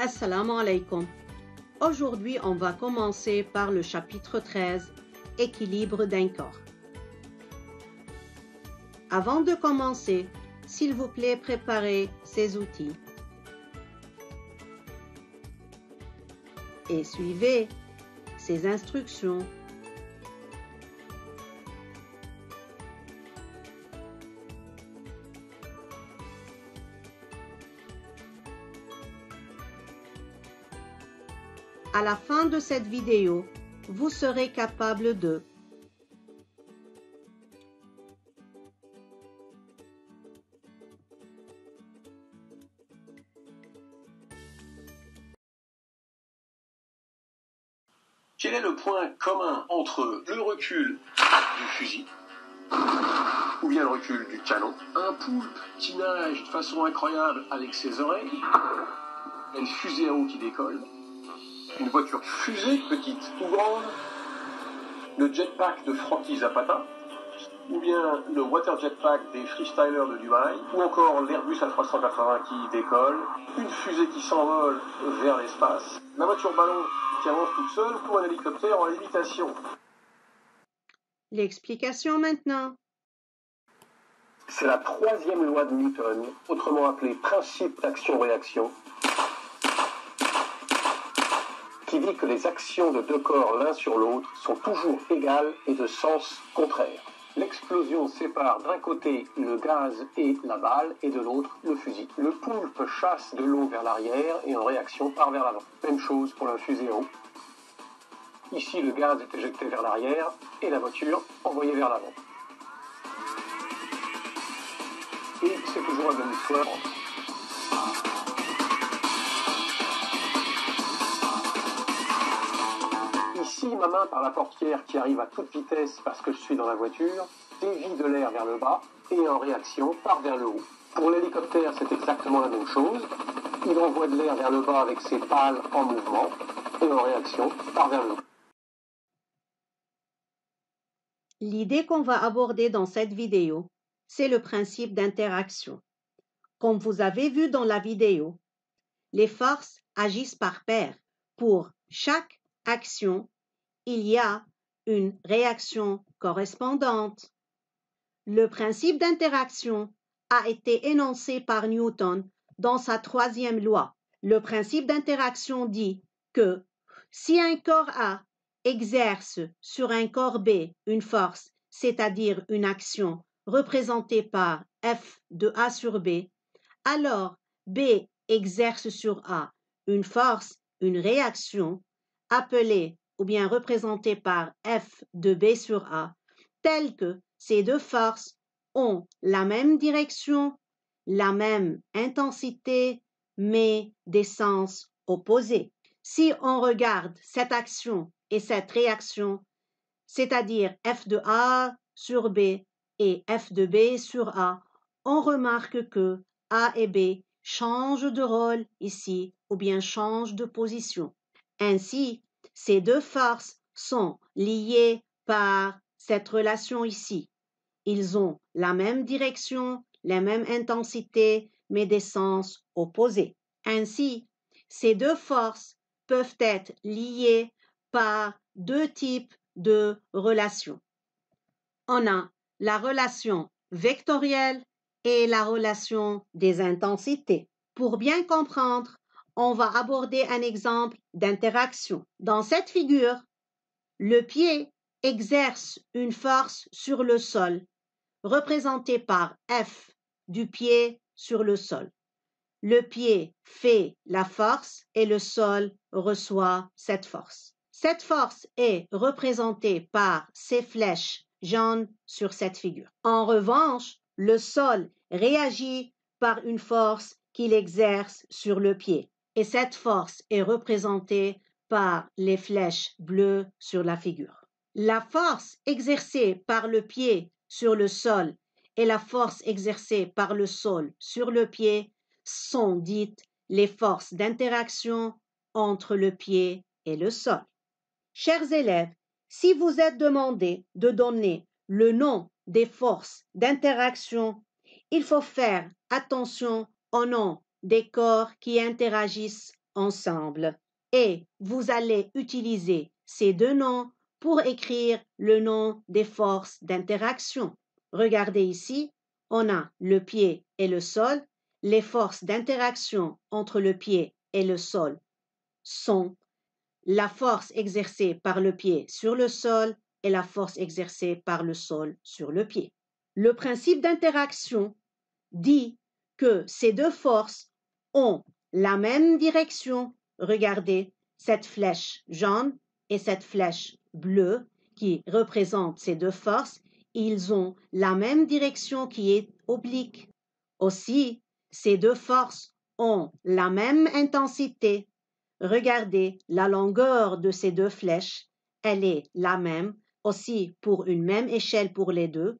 Assalamu alaikum. Aujourd'hui, on va commencer par le chapitre 13, Équilibre d'un corps. Avant de commencer, s'il vous plaît, préparez ces outils et suivez ces instructions. À la fin de cette vidéo, vous serez capable de quel est le point commun entre le recul du fusil ou bien le recul du canon, un poulpe qui nage de façon incroyable avec ses oreilles, une fusée à eau qui décolle, une voiture fusée, petite ou grande, le jetpack de Frankie Zapata, ou bien le water jetpack des freestylers de Dubaï, ou encore l'Airbus A380 qui décolle, une fusée qui s'envole vers l'espace, la voiture ballon qui avance toute seule ou un hélicoptère en lévitation. l'explication maintenant. C'est la troisième loi de Newton, autrement appelée principe d'action-réaction, qui dit que les actions de deux corps l'un sur l'autre sont toujours égales et de sens contraire. L'explosion sépare d'un côté le gaz et la balle et de l'autre le fusil. Le poulpe chasse de l'eau vers l'arrière et en réaction part vers l'avant. Même chose pour la fusée à eau. Ici le gaz est éjecté vers l'arrière et la voiture envoyée vers l'avant. Et c'est toujours la même histoire. Ici, ma main par la portière qui arrive à toute vitesse parce que je suis dans la voiture, dévie de l'air vers le bas et en réaction part vers le haut. Pour l'hélicoptère, c'est exactement la même chose. Il envoie de l'air vers le bas avec ses pales en mouvement et en réaction part vers le haut. L'idée qu'on va aborder dans cette vidéo, c'est le principe d'interaction. Comme vous avez vu dans la vidéo, les forces agissent par paire. Pour chaque action, il y a une réaction correspondante. Le principe d'interaction a été énoncé par Newton dans sa troisième loi. Le principe d'interaction dit que si un corps A exerce sur un corps B une force, c'est-à-dire une action représentée par F de A sur B, alors B exerce sur A une force, une réaction, appelée ou bien représentée par F de B sur A, telle que ces deux forces ont la même direction, la même intensité, mais des sens opposés. Si on regarde cette action et cette réaction, c'est-à-dire F de A sur B et F de B sur A, on remarque que A et B changent de rôle ici ou bien changent de position. Ainsi, ces deux forces sont liées par cette relation ici. Ils ont la même direction, la même intensité, mais des sens opposés. Ainsi, ces deux forces peuvent être liées par deux types de relations. On a la relation vectorielle et la relation des intensités. Pour bien comprendre, on va aborder un exemple d'interaction. Dans cette figure, le pied exerce une force sur le sol, représentée par F du pied sur le sol. Le pied fait la force et le sol reçoit cette force. Cette force est représentée par ces flèches jaunes sur cette figure. En revanche, le sol réagit par une force qu'il exerce sur le pied. Et cette force est représentée par les flèches bleues sur la figure. La force exercée par le pied sur le sol et la force exercée par le sol sur le pied sont dites les forces d'interaction entre le pied et le sol. Chers élèves, si vous êtes demandé de donner le nom des forces d'interaction, il faut faire attention au nom des corps qui interagissent ensemble. Et vous allez utiliser ces deux noms pour écrire le nom des forces d'interaction. Regardez ici, on a le pied et le sol. Les forces d'interaction entre le pied et le sol sont la force exercée par le pied sur le sol et la force exercée par le sol sur le pied. Le principe d'interaction dit que ces deux forces ont la même direction. Regardez cette flèche jaune et cette flèche bleue qui représentent ces deux forces. Ils ont la même direction qui est oblique. Aussi, ces deux forces ont la même intensité. Regardez la longueur de ces deux flèches. Elle est la même aussi pour une même échelle pour les deux.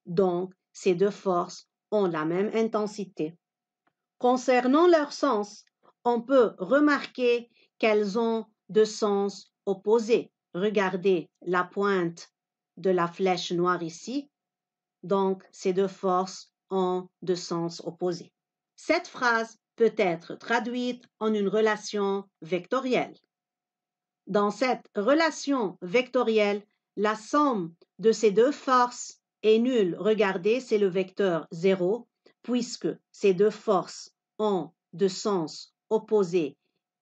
Donc, ces deux forces ont la même intensité. Concernant leur sens, on peut remarquer qu'elles ont deux sens opposés. Regardez la pointe de la flèche noire ici. Donc, ces deux forces ont deux sens opposés. Cette phrase peut être traduite en une relation vectorielle. Dans cette relation vectorielle, la somme de ces deux forces est nulle. Regardez, c'est le vecteur 0, puisque ces deux forces ont deux sens opposés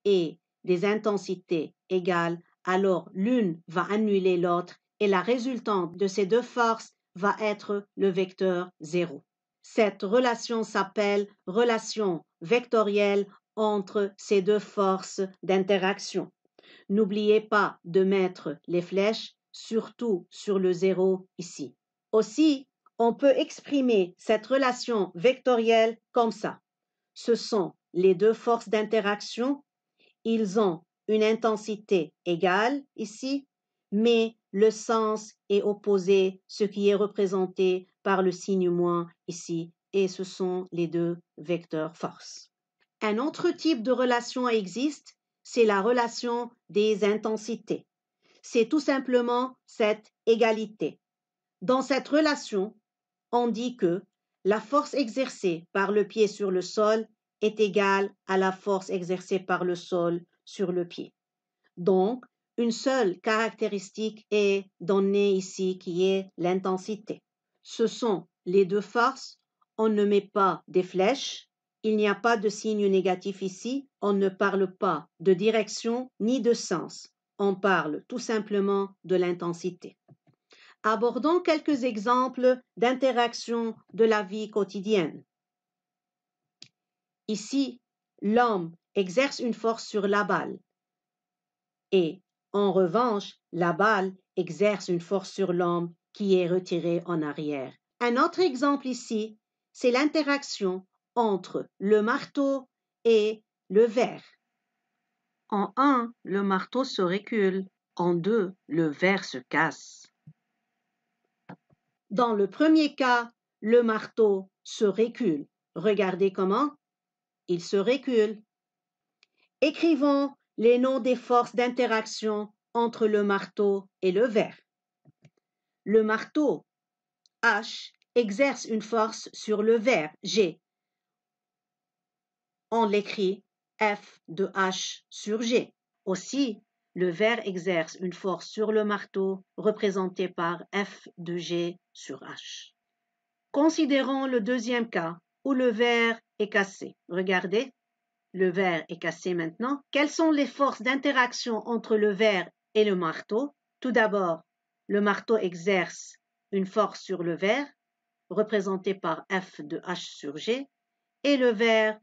et des intensités égales, alors l'une va annuler l'autre et la résultante de ces deux forces va être le vecteur 0. Cette relation s'appelle relation vectorielle entre ces deux forces d'interaction. N'oubliez pas de mettre les flèches, surtout sur le 0 ici. Aussi, on peut exprimer cette relation vectorielle comme ça. Ce sont les deux forces d'interaction. Ils ont une intensité égale ici, mais le sens est opposé, ce qui est représenté par le signe moins ici, et ce sont les deux vecteurs force. Un autre type de relation existe, c'est la relation des intensités. C'est tout simplement cette égalité. Dans cette relation, on dit que la force exercée par le pied sur le sol est égale à la force exercée par le sol sur le pied. Donc, une seule caractéristique est donnée ici qui est l'intensité. Ce sont les deux forces. On ne met pas des flèches. Il n'y a pas de signe négatif ici. On ne parle pas de direction ni de sens. On parle tout simplement de l'intensité. Abordons quelques exemples d'interaction de la vie quotidienne. Ici, l'homme exerce une force sur la balle et, en revanche, la balle exerce une force sur l'homme qui est retiré en arrière. Un autre exemple ici, c'est l'interaction entre le marteau et le verre. En 1, le marteau se recule. En 2, le verre se casse. Dans le premier cas, le marteau se recule. Regardez comment il se recule. Écrivons les noms des forces d'interaction entre le marteau et le verre. Le marteau H exerce une force sur le verre G. On l'écrit F de H sur G. Aussi, le verre exerce une force sur le marteau représentée par F de G sur H. Considérons le deuxième cas où le verre est cassé. Regardez, le verre est cassé maintenant. Quelles sont les forces d'interaction entre le verre et le marteau? Tout d'abord, le marteau exerce une force sur le verre, représentée par F de H sur G, et le verre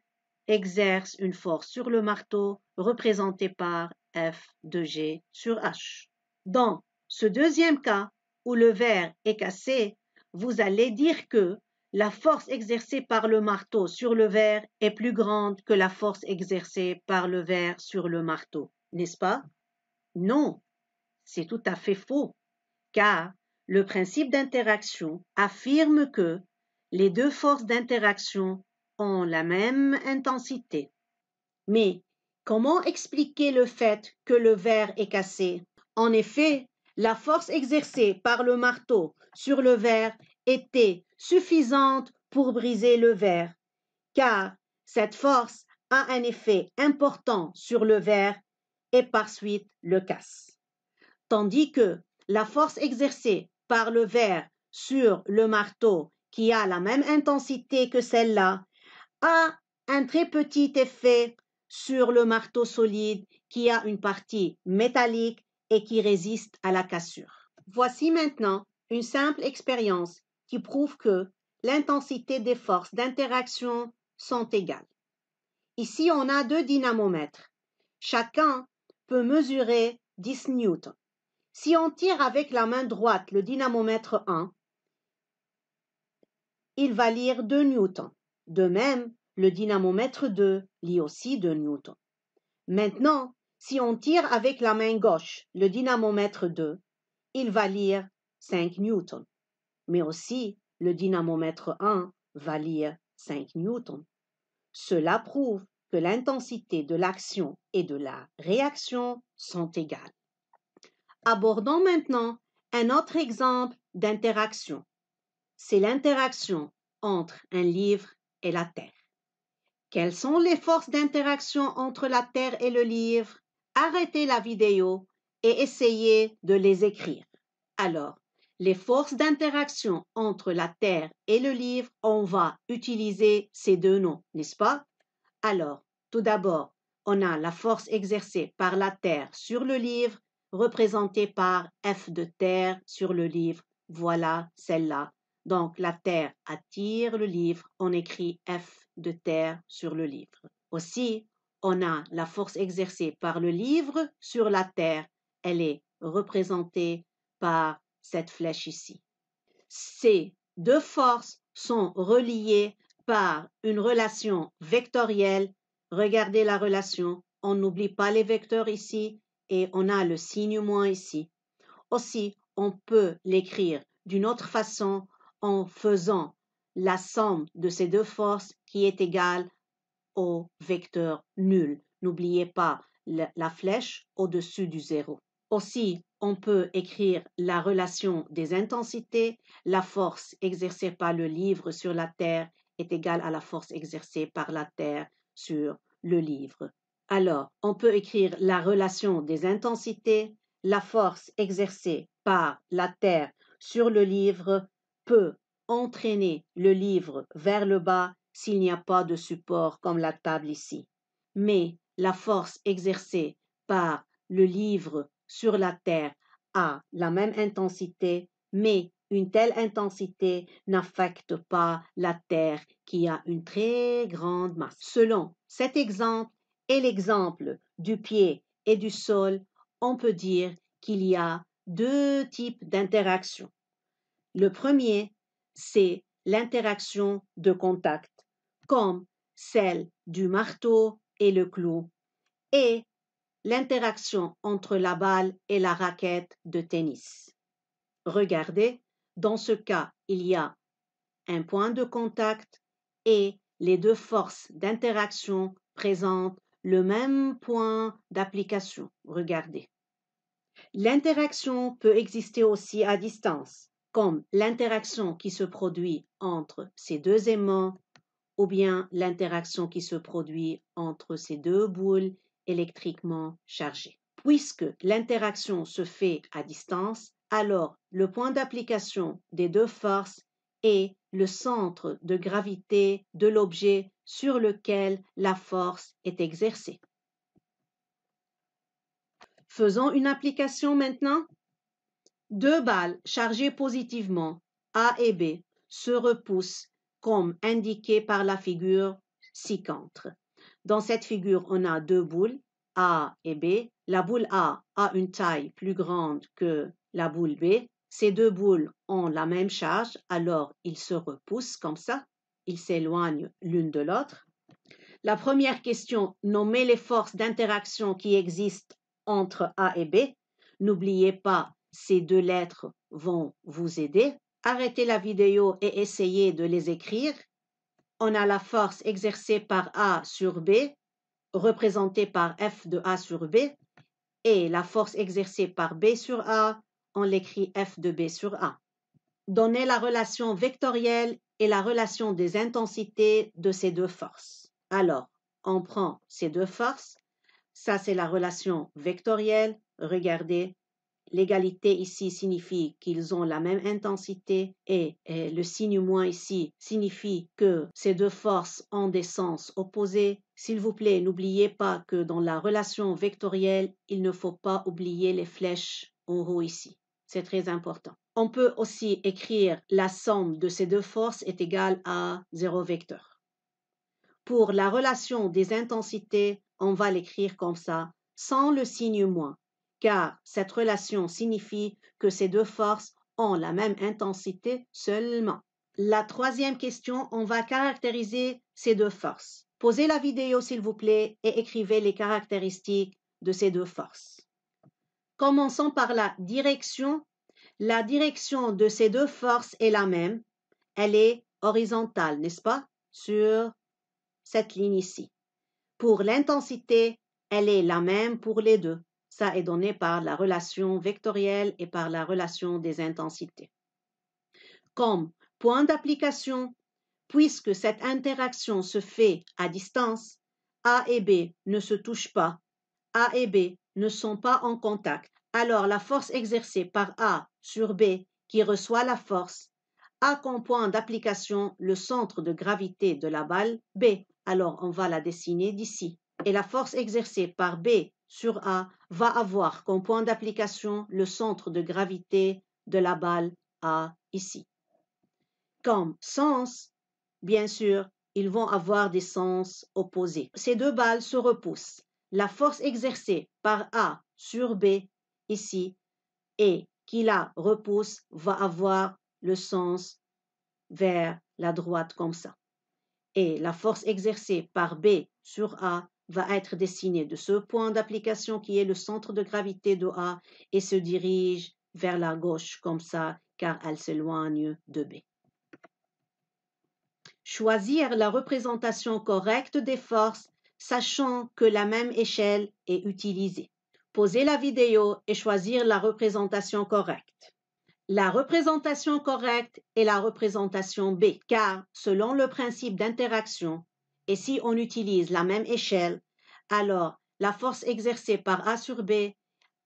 exerce une force sur le marteau, représentée par F de G sur H. Dans ce deuxième cas, où le verre est cassé, vous allez dire que la force exercée par le marteau sur le verre est plus grande que la force exercée par le verre sur le marteau, n'est-ce pas? Non, c'est tout à fait faux, car le principe d'interaction affirme que les deux forces d'interaction ont la même intensité. Mais comment expliquer le fait que le verre est cassé? En effet, la force exercée par le marteau sur le verre était suffisante pour briser le verre, car cette force a un effet important sur le verre et par suite le casse. Tandis que la force exercée par le verre sur le marteau, qui a la même intensité que celle-là, a un très petit effet sur le marteau solide qui a une partie métallique et qui résiste à la cassure. Voici maintenant une simple expérience qui prouve que l'intensité des forces d'interaction sont égales. Ici, on a 2 dynamomètres. Chacun peut mesurer 10 newtons. Si on tire avec la main droite le dynamomètre 1, il va lire 2 newtons. De même, le dynamomètre 2 lit aussi 2 newtons. Maintenant, si on tire avec la main gauche le dynamomètre 2, il va lire 5 newtons. Mais aussi, le dynamomètre 1 va lire 5 newtons. Cela prouve que l'intensité de l'action et de la réaction sont égales. Abordons maintenant un autre exemple d'interaction. C'est l'interaction entre un livre et la Terre. Quelles sont les forces d'interaction entre la Terre et le livre? Arrêtez la vidéo et essayez de les écrire. Alors, les forces d'interaction entre la Terre et le livre, on va utiliser ces 2 noms, n'est-ce pas? Alors, tout d'abord, on a la force exercée par la Terre sur le livre, représentée par F de Terre sur le livre. Voilà celle-là. Donc, la Terre attire le livre, on écrit F de Terre sur le livre. Aussi, on a la force exercée par le livre sur la Terre. Elle est représentée par cette flèche ici. Ces 2 forces sont reliées par une relation vectorielle. Regardez la relation, on n'oublie pas les vecteurs ici et on a le signe moins ici. Aussi, on peut l'écrire d'une autre façon en faisant la somme de ces 2 forces qui est égale au vecteur nul. N'oubliez pas la flèche au-dessus du 0. Aussi, on peut écrire la relation des intensités. La force exercée par le livre sur la Terre est égale à la force exercée par la Terre sur le livre. Alors, on peut écrire la relation des intensités. La force exercée par la Terre sur le livre peut entraîner le livre vers le bas s'il n'y a pas de support comme la table ici. Mais la force exercée par le livre sur la Terre a la même intensité, mais une telle intensité n'affecte pas la Terre qui a une très grande masse. Selon cet exemple et l'exemple du pied et du sol, on peut dire qu'il y a 2 types d'interactions. Le premier, c'est l'interaction de contact, comme celle du marteau et le clou, et l'interaction entre la balle et la raquette de tennis. Regardez, dans ce cas, il y a un point de contact et les 2 forces d'interaction présentent le même point d'application. Regardez. L'interaction peut exister aussi à distance, comme l'interaction qui se produit entre ces 2 aimants ou bien l'interaction qui se produit entre ces 2 boules électriquement chargées. Puisque l'interaction se fait à distance, alors le point d'application des 2 forces est le centre de gravité de l'objet sur lequel la force est exercée. Faisons une application maintenant. 2 balles chargées positivement, A et B, se repoussent comme indiqué par la figure ci-contre. Dans cette figure, on a 2 boules, A et B. La boule A a une taille plus grande que la boule B. Ces 2 boules ont la même charge, alors ils se repoussent comme ça. Ils s'éloignent l'une de l'autre. La première question, nommez les forces d'interaction qui existent entre A et B. N'oubliez pas, ces 2 lettres vont vous aider. Arrêtez la vidéo et essayez de les écrire. On a la force exercée par A sur B, représentée par F de A sur B, et la force exercée par B sur A, on l'écrit F de B sur A. Donnez la relation vectorielle et la relation des intensités de ces 2 forces. Alors, on prend ces deux forces, ça c'est la relation vectorielle. Regardez, l'égalité ici signifie qu'ils ont la même intensité et le signe moins ici signifie que ces deux forces ont des sens opposés. S'il vous plaît, n'oubliez pas que dans la relation vectorielle, il ne faut pas oublier les flèches en haut ici. C'est très important. On peut aussi écrire la somme de ces deux forces est égale à 0 vecteur. Pour la relation des intensités, on va l'écrire comme ça, sans le signe moins, car cette relation signifie que ces deux forces ont la même intensité seulement. La troisième question, on va caractériser ces deux forces. Posez la vidéo s'il vous plaît et écrivez les caractéristiques de ces deux forces. Commençons par la direction. La direction de ces deux forces est la même. Elle est horizontale, n'est-ce pas? Sur cette ligne ici. Pour l'intensité, elle est la même pour les deux. Ça est donné par la relation vectorielle et par la relation des intensités. Comme point d'application, puisque cette interaction se fait à distance, A et B ne se touchent pas, A et B ne sont pas en contact. Alors la force exercée par A sur B qui reçoit la force a comme point d'application le centre de gravité de la balle B. Alors on va la dessiner d'ici. Et la force exercée par B sur A va avoir comme point d'application le centre de gravité de la balle A ici. Comme sens, bien sûr, ils vont avoir des sens opposés. Ces deux balles se repoussent. La force exercée par A sur B ici et qui la repousse va avoir le sens vers la droite comme ça. Et la force exercée par B sur A va être dessinée de ce point d'application qui est le centre de gravité de A et se dirige vers la gauche comme ça car elle s'éloigne de B. Choisir la représentation correcte des forces, sachant que la même échelle est utilisée. Posez la vidéo et choisir la représentation correcte. La représentation correcte est la représentation B, car selon le principe d'interaction, et si on utilise la même échelle, alors la force exercée par A sur B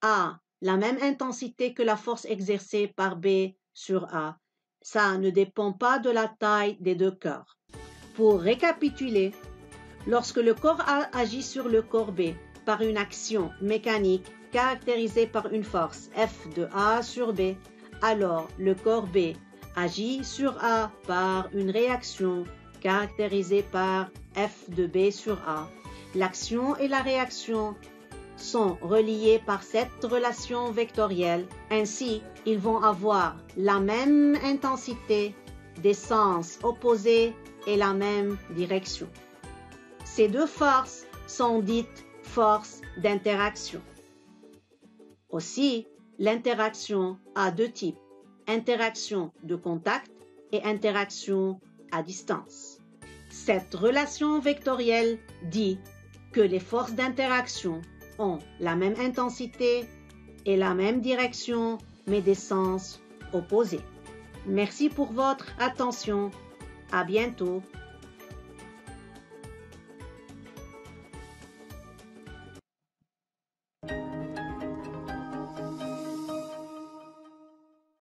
a la même intensité que la force exercée par B sur A. Ça ne dépend pas de la taille des deux corps. Pour récapituler, lorsque le corps A agit sur le corps B par une action mécanique caractérisée par une force F de A sur B, alors le corps B agit sur A par une réaction caractérisée par F de B sur A. L'action et la réaction sont reliés par cette relation vectorielle. Ainsi, ils vont avoir la même intensité, des sens opposés et la même direction. Ces deux forces sont dites forces d'interaction. Aussi, l'interaction a deux types, interaction de contact et interaction à distance. Cette relation vectorielle dit que les forces d'interaction ont la même intensité et la même direction, mais des sens opposés. Merci pour votre attention. À bientôt.